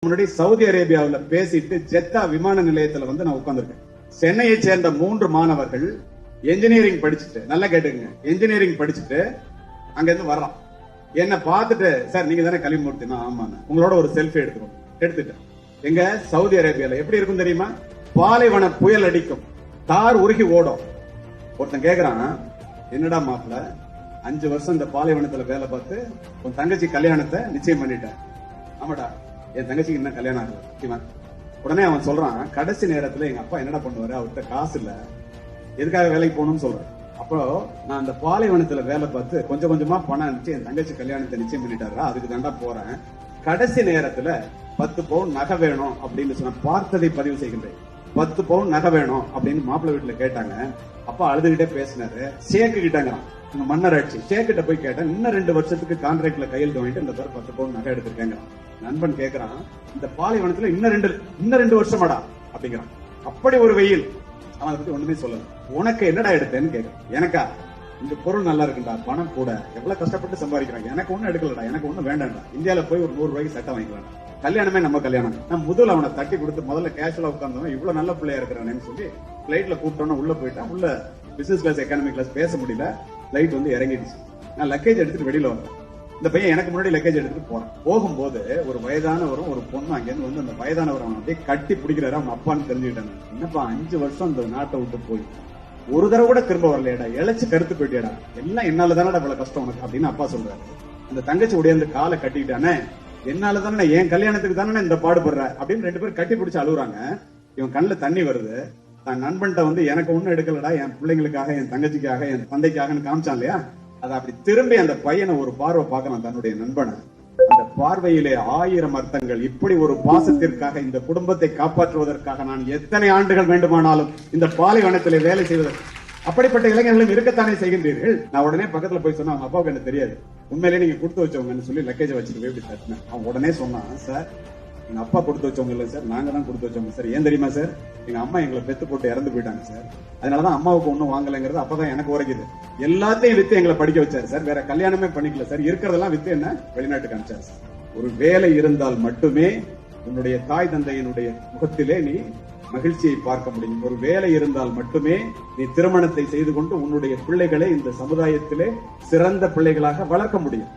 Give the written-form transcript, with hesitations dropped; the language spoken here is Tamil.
முன்னாடி சவுதி அரேபியாவில் பேசிட்டு ஜெத்தா விமான நிலையத்துல வந்து நான் உட்கார்ந்திருக்கேன். சென்னையை சேர்ந்த 3 மாணவர்கள் என்ஜினியரிங் படிச்சுட்டு, நல்லா கேட்டுங்க, என்ஜினியரிங் படிச்சுட்டு அங்க இருந்து வர்றான். என்ன பார்த்துட்டு, சார் நீங்க தானே கலிமூர்த்தி? ஆமாண்ணா. உங்களோட ஒரு செல்ஃபி எடுத்துட்டேன். எங்க சவுதி அரேபியால எப்படி இருக்கும் தெரியுமா? பாலைவன புயல் அடிக்கும், தார் உருகி ஓடும். ஒருத்தன் கேக்குறான், என்னடா மாப்பிள்ள 5 வருஷம் இந்த பாலைவனத்துல வேலை பார்த்து உன் தங்கச்சி கல்யாணத்தை நிச்சயம் பண்ணிட்டேன். ஆமாடா, என் தங்கச்சிக்கு இன்னும் கல்யாணம் ஆகல. உடனே அவன் சொல்றான், கடைசி நேரத்துல எங்க அப்பா என்னடா பண்ணுவாரு, அவர்கிட்ட காசு இல்ல, எதுக்காக வேலைக்கு போகணும்னு சொல்றேன். அப்போ நான் அந்த பாலைவனத்துல வேலை பார்த்து கொஞ்சம் கொஞ்சமா பணம் அனுப்பிச்சு என் தங்கச்சி கல்யாணத்தை நிச்சயம் பண்ணிட்டாரா, அதுக்கு தாண்டா போறேன். கடைசி நேரத்துல 10 பவுன் நகை வேணும் அப்படின்னு சொன்ன பார்த்ததை பதிவு செய்கின்றேன். 10 பவுன் நகை வேணும் அப்படின்னு மாப்பிள்ளை வீட்டுல கேட்டாங்க. அப்பா அழுதுகிட்டே பேசினாரு. ஷேக்கு கிட்டாங்கிறான், மன்னராட்சி ஷேக்கிட்ட போய் கேட்டேன், இன்னும் 2 வருஷத்துக்கு கான்ட்ராக்ட்ல கையெழுத்து வாங்கிட்டு இந்த பேர் 10 பவுன் நகை எடுத்திருக்கேங்க. நண்பன் கேட்கிறான், இந்த பாலைவனத்துல இன்னும் 2 வருஷமாடா அப்படிங்கிறான். அப்படி ஒரு வெயில். அவன் அதை பத்தி ஒண்ணுமே சொல்லல. உனக்கு என்னடா எடுத்தேன்னு கேட்கிறான். எனக்கா? இந்த பொருள் நல்லா இருக்குண்டா, பணம் கூட, எவ்வளவு கஷ்டப்பட்டு சம்பாதிக்கிறாங்க, எனக்கு ஒண்ணும் எடுக்கலடா, எனக்கு ஒண்ணும் வேண்டாம்டா, இந்தியாவில போய் ஒரு 100 ரூபாய்க்கு சட்டை வாங்கிக்கலாம், கல்யாணமே நம்ம கல்யாணம். நான் முதல்ல அவனை தட்டி கொடுத்து முதல்ல கேஷுவலா உட்கார்ந்தவன் இவ்வளவு நல்ல பிள்ளையா இருக்கிறானேன்னு சொல்லி பிளைட்ல கூப்பிட்டோன்னு உள்ள போயிட்டான். உள்ள பிசினஸ் கிளாஸ் எக்கானமி கிளாஸ் பேச முடியல, பிளைட் வந்து இறங்கிடுச்சு. நான் லக்கேஜ் எடுத்துட்டு வெளியில வந்தேன். இந்த பையன் எனக்கு முன்னாடி லக்கேஜ் எடுத்துட்டு போறான். போகும்போது ஒரு வயதானவரும் ஒரு பொண்ணு அங்கேருந்து வந்து அந்த வயதானவர் அவன் அப்படியே கட்டி பிடிக்கிறாரு. அவன் அப்பான்னு தெரிஞ்சுக்கிட்டாங்க. என்னப்பா 5 வருஷம் இந்த நாட்டை விட்டு போய் ஒரு தடவை கூட திரும்ப வரலையடா, இழைச்சு கருத்து போயிட்டியடா, எல்லாம் என்னால தானடா இவ்வளவு கஷ்டம் உனக்கு அப்படின்னு அப்பா சொல்றாரு. அந்த தங்கச்சி உடையாந்து காலை கட்டிக்கிட்டானே, என்னால தானே, என் கல்யாணத்துக்கு தானே இந்த பாடுபடுற அப்படின்னு 2 பேரும் கட்டி பிடிச்சு அழுகுறாங்க. இவன் கண்ணுல தண்ணி வருது. தன் நண்பன்ட்ட வந்து எனக்கு ஒண்ணும் எடுக்கலடா, என் பிள்ளைங்களுக்காக, என் தங்கச்சிக்காக, என் தந்தைக்காக காமிச்சான் இல்லையா, அதை அப்படி திரும்பி அந்த பையனை ஒரு பார்வை பார்க்கலாம் தன்னுடைய நண்பனை. அந்த பார்வையிலே 1000 அர்த்தங்கள். இப்படி ஒரு பாசத்திற்காக, இந்த குடும்பத்தை காப்பாற்றுவதற்காக நான் எத்தனை ஆண்டுகள் வேண்டுமானாலும் இந்த பாலைவனத்திலே வேலை செய்வதற்கு, அப்படிப்பட்ட இளைஞர்களும் இருக்கத்தானே செய்கின்றீர்கள். நான் உடனே பக்கத்துல போய் சொன்னா, அவங்க அப்பாவுக்கு எனக்கு தெரியாது, உண்மையிலேயே நீங்க கொடுத்து வச்சவங்கன்னு சொல்லி லக்கேஜ் வச்சுட்டு போய் இப்படி தட்டினேன். அவன் உடனே சொன்னான், சார் எங்க அப்பா கொடுத்து வச்சவங்க இல்லை சார், நாங்க தான் கொடுத்து வச்சவங்க சார். ஏன் தெரியுமா சார், எங்க அம்மா எங்களை பெத்து போட்டு இறந்து போயிட்டாங்க சார், அதனாலதான் அம்மாவுக்கு ஒண்ணும் வாங்கலைங்கிறது அப்பதான் எனக்கு உரைக்குது. எல்லாத்தையும் வித்து எங்களை படிக்க வச்சாரு சார், வேற கல்யாணமே பண்ணிக்கல சார், இருக்கிறதெல்லாம் வித்து என்ன வெளிநாட்டுக்கு அனுப்பிச்சாரு சார். ஒரு வேலை இருந்தால் மட்டுமே உன்னுடைய தாய் தந்தையினுடைய முகத்திலே நீ மகிழ்ச்சியை பார்க்க முடியும். ஒரு வேலை இருந்தால் மட்டுமே நீ திருமணத்தை செய்து கொண்டு உன்னுடைய பிள்ளைகளை இந்த சமுதாயத்திலே சிறந்த பிள்ளைகளாக வளர்க்க முடியும்.